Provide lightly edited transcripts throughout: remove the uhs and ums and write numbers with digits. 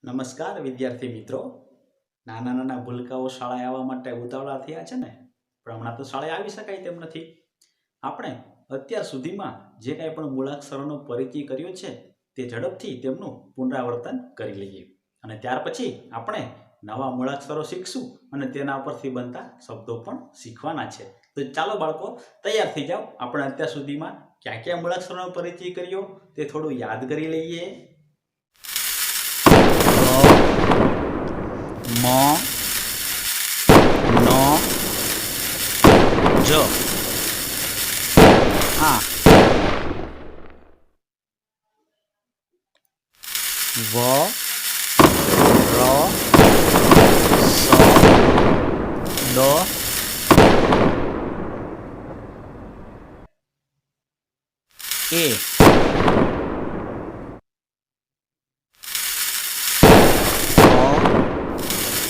નમસ્કાર વિદ્યાર્થી મિત્રો. નાના નાના ભૂલકાઓ શાળાએ આવવા માટે ઉતાવળા થયા છે ને, પણ હમણાં તો શાળાએ આવી શકાય તેમ નથી. આપણે અત્યાર સુધીમાં જે કાંઈ પણ મૂળાક્ષરોનો પરિચય કર્યો છે તે ઝડપથી તેમનું પુનરાવર્તન કરી લઈએ, અને ત્યાર પછી આપણે નવા મૂળાક્ષરો શીખશું અને તેના પરથી બનતા શબ્દો પણ શીખવાના છે. તો ચાલો બાળકો, તૈયાર થઈ જાઓ. આપણે અત્યાર સુધીમાં ક્યાં ક્યાં મૂળાક્ષરોનો પરિચય કર્યો તે થોડું યાદ કરી લઈએ. મ ન જ આ વ ર સ દ એ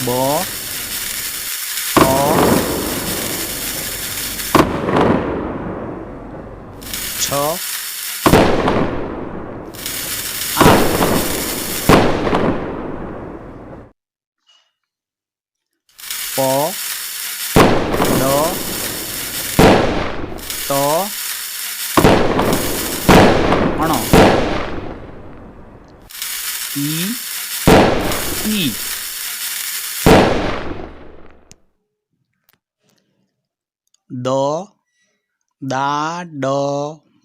બ છ આ પ ડ ત અણ ઈ દ દા ડ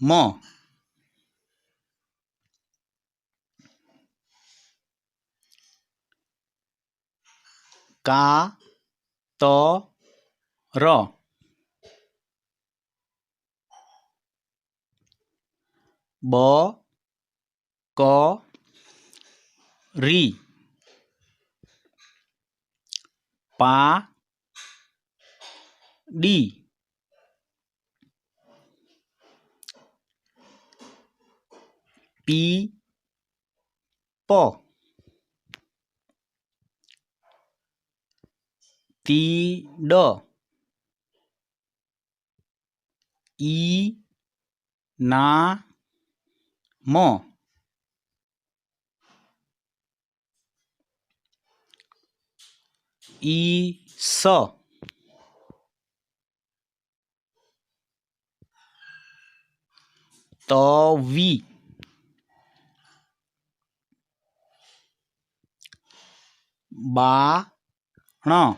મ કા ત ર બ ક રી પા ડી પી પ તી ડ ઈ ના મ ઈ સ તવી બાણ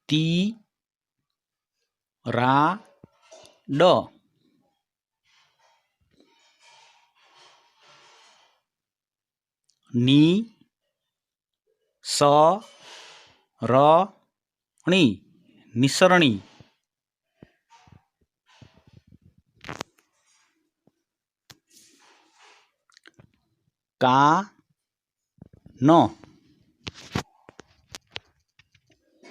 તી રા ડ ની સ ર ણી નિસરણી કા ન